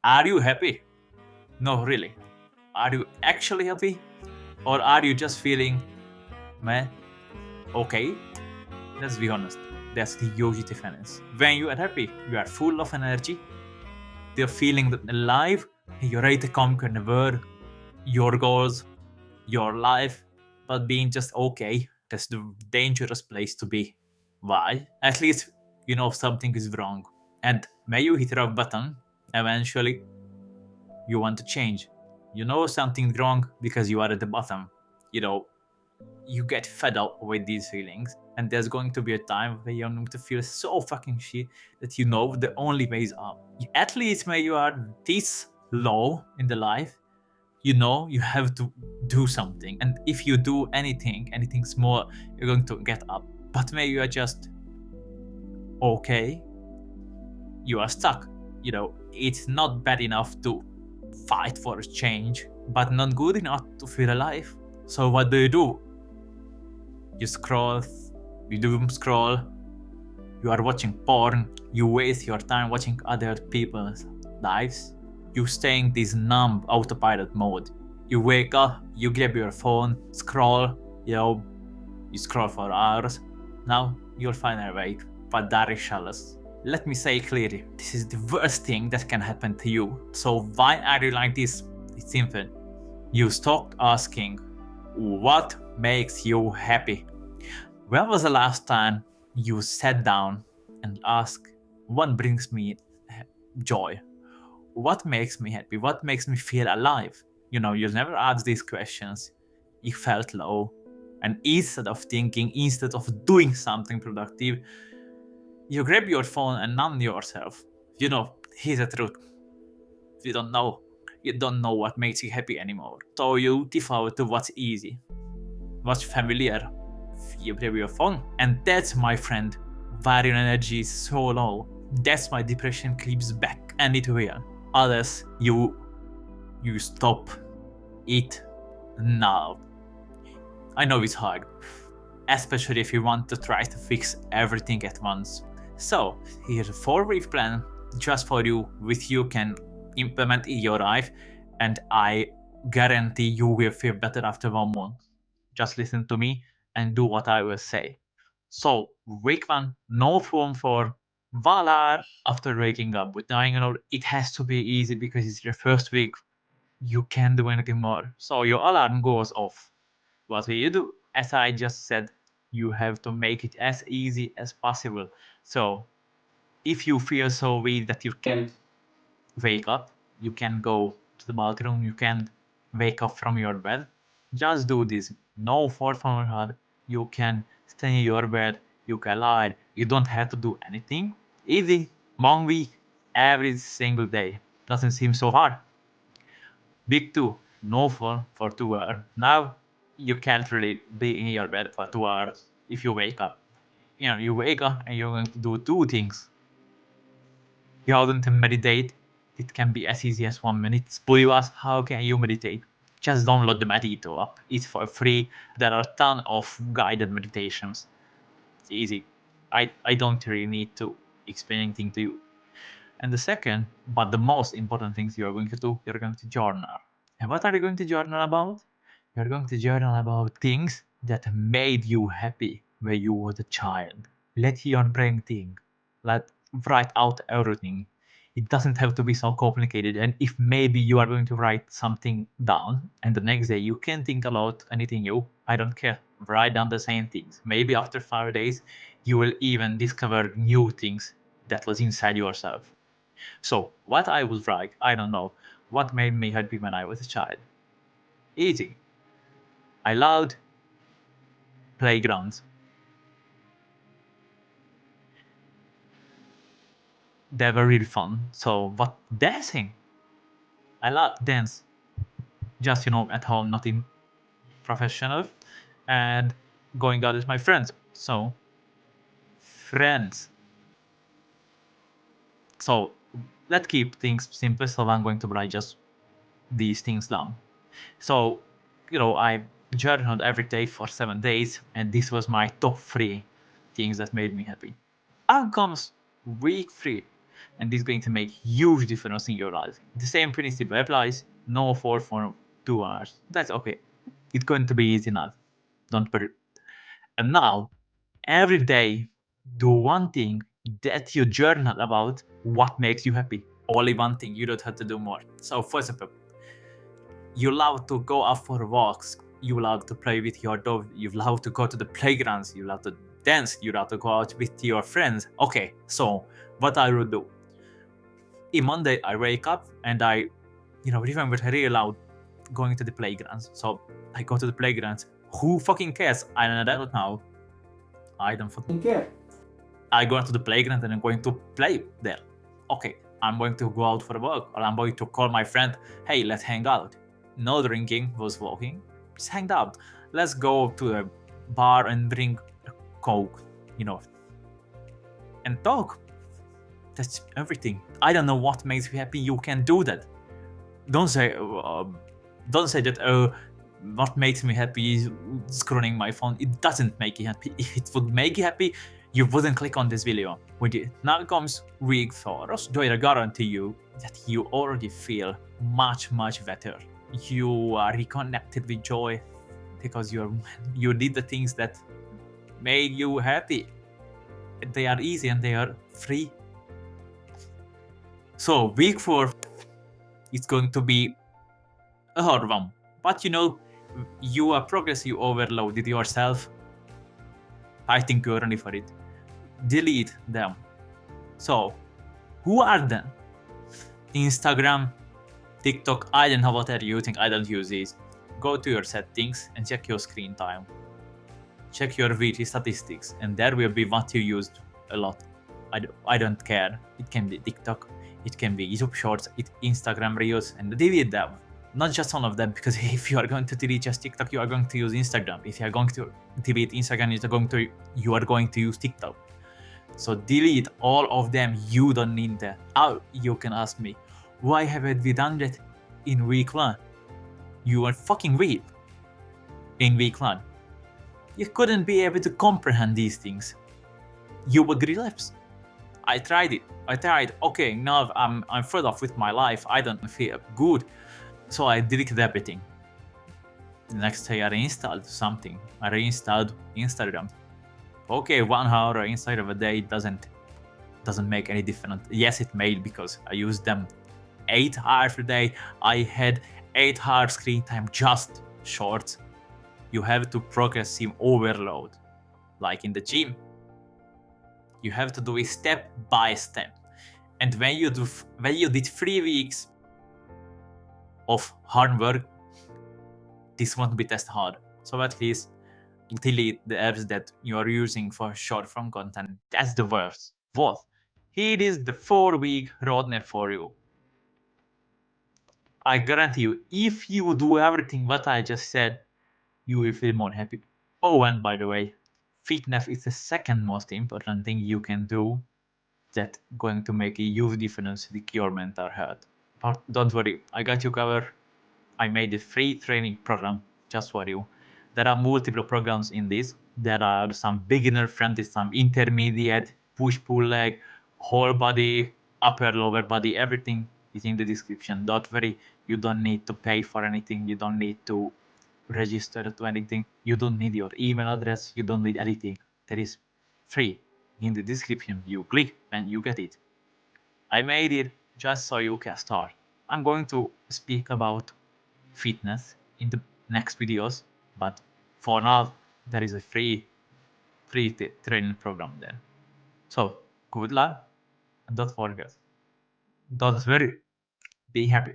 Are you happy? No, really. Are you actually happy? Or are you just feeling, meh, okay? Let's be honest. That's the huge difference. When you are happy, you are full of energy, you're feeling alive, you're ready to conquer the world, your goals, your life. But being just okay, that's the dangerous place to be. Why? At least you know something is wrong. And when you hit rock bottom, eventually you want to change. You know something wrong because you are at the bottom. You know, you get fed up with these feelings, and there's going to be a time where you're going to feel so fucking shit that you know the only way is up. At least when you are this low in the life, you know you have to do something. And if you do anything small, you're going to get up. But when you are just okay, you are stuck. You know, it's not bad enough to fight for a change, but not good enough to feel alive. So what do? You scroll, you doom scroll, you are watching porn, you waste your time watching other people's lives, you stay in this numb autopilot mode. You wake up, you grab your phone, scroll, you scroll for hours. Now you'll find a way, but that is shallows. Let me say clearly, this is the worst thing that can happen to you. So why are you like this? It's simple. You stopped asking, what makes you happy? When was the last time you sat down and asked, what brings me joy? What makes me happy? What makes me feel alive? You know, you never asked these questions. You felt low. And instead of thinking, instead of doing something productive, you grab your phone and numb yourself. You know, here's the truth. You don't know. You don't know what makes you happy anymore. So you default to what's easy, what's familiar. You grab your phone. And that's, my friend, where your energy is so low. That's why depression creeps back, and it will. Unless you stop it now. I know it's hard, especially if you want to try to fix everything at once. So here's a 4-week plan just for you, which you can implement in your life, and I guarantee you will feel better after 1 month. Just listen to me and do what I will say. So week 1, no phone for 1 hour after waking up. But now you know it has to be easy because it's your first week. You can't do anything more. So your alarm goes off. What will you do? As I just said, you have to make it as easy as possible. So if you feel so weak that you can't wake up, you can go to the bathroom, you can wake up from your bed, just do this. No force from your heart. You can stay in your bed, you can lie, you don't have to do anything. Easy, 1 week, every single day. Doesn't seem so hard. Week 2, no phone for 2 hours. Now you can't really be in your bed for 2 hours if you wake up. You know, you wake up and you're going to do two things. You want to meditate. It can be as easy as 1 minute. But you ask, how can you meditate? Just download the Medito app. It's for free. There are a ton of guided meditations. It's easy. I don't really need to explain anything to you. And the second, but the most important things you are going to do, you're going to journal. And what are you going to journal about? You're going to journal about things that made you happy when you were a child. Let your brain think. Let write out everything. It doesn't have to be so complicated. And if maybe you are going to write something down and the next day you can't think about anything new, I don't care. Write down the same things. Maybe after 5 days, you will even discover new things that was inside yourself. So what I would write, I don't know. What made me happy when I was a child? Easy. I loved playgrounds. They were really fun. So what dancing? I love dance. Just at home, nothing professional. And going out with my friends. So friends. So let's keep things simple. So I'm going to write just these things down. So, I journaled every day for 7 days, and this was my top 3 things that made me happy. Out comes week 3. and this is going to make huge difference in your life. The same principle applies. No for 2 hours. That's okay. It's going to be easy enough. Don't worry. And now, every day, do one thing that you journal about what makes you happy. Only one thing. You don't have to do more. So, for example, you love to go out for walks. You love to play with your dog. You love to go to the playgrounds. You love to dance. You love to go out with your friends. Okay, so what I will do? In Monday, I wake up and I, remember I really love going to the playgrounds. So I go to the playgrounds. Who fucking cares? I don't know. I don't fucking care. I go to the playground and I'm going to play there. Okay, I'm going to go out for a walk, or I'm going to call my friend. Hey, let's hang out. No drinking, was walking. Just hang out. Let's go to a bar and drink a Coke, and talk. That's everything. I don't know what makes you happy. You can do that. Don't say that. What makes me happy is scrolling my phone. It doesn't make you happy. If it would make you happy, you wouldn't click on this video. When it now comes week 4, I guarantee you that you already feel much, much better. You are reconnected with joy because you did the things that made you happy. They are easy and they are free. So week 4, it's going to be a hard one. But you are progress, you overloaded yourself. I think you're ready for it. Delete them. So, who are them? Instagram, TikTok, I don't know what are you using. I don't use these. Go to your settings and check your screen time. Check your weekly statistics, and there will be what you used a lot. I don't care. It can be TikTok, it can be YouTube Shorts, Instagram Reels, and delete them. Not just one of them, because if you are going to delete just TikTok, you are going to use Instagram. If you are going to delete Instagram, you are going to use TikTok. So delete all of them. You don't need that. You can ask me, why haven't we done that in week 1? You are fucking weak. In week 1, you couldn't be able to comprehend these things. You would relapse. I tried it. Okay, now I'm fed up with my life. I don't feel good. So I deleted everything. The next day I reinstalled something. I reinstalled Instagram. Okay, 1 hour inside of a day doesn't make any difference. Yes, it made, because I used them 8 hours a day. I had 8 hours screen time, just shorts. You have to progressive overload. Like in the gym. You have to do it step by step. And when you did 3 weeks of hard work, this won't be as hard. So at least delete the apps that you are using for short form content. That's the worst. What? Here is the 4-week roadmap for you. I guarantee you, if you do everything what I just said, you will feel more happy. Oh, and by the way, fitness is the second most important thing you can do that going to make a huge difference with your mental health. But don't worry, I got you covered. I made a free training program just for you. There are multiple programs in this. There are some beginner friendly, some intermediate, push-pull leg, whole body, upper lower body, everything is in the description. Don't worry, you don't need to pay for anything. You don't need to register to anything. You don't need your email address. You don't need anything. That is free. In the description, you click and you get it. I made it just so you can start. I'm going to speak about fitness in the next videos, but for now there is a free training program there. So good luck, and don't forget, don't worry, be happy.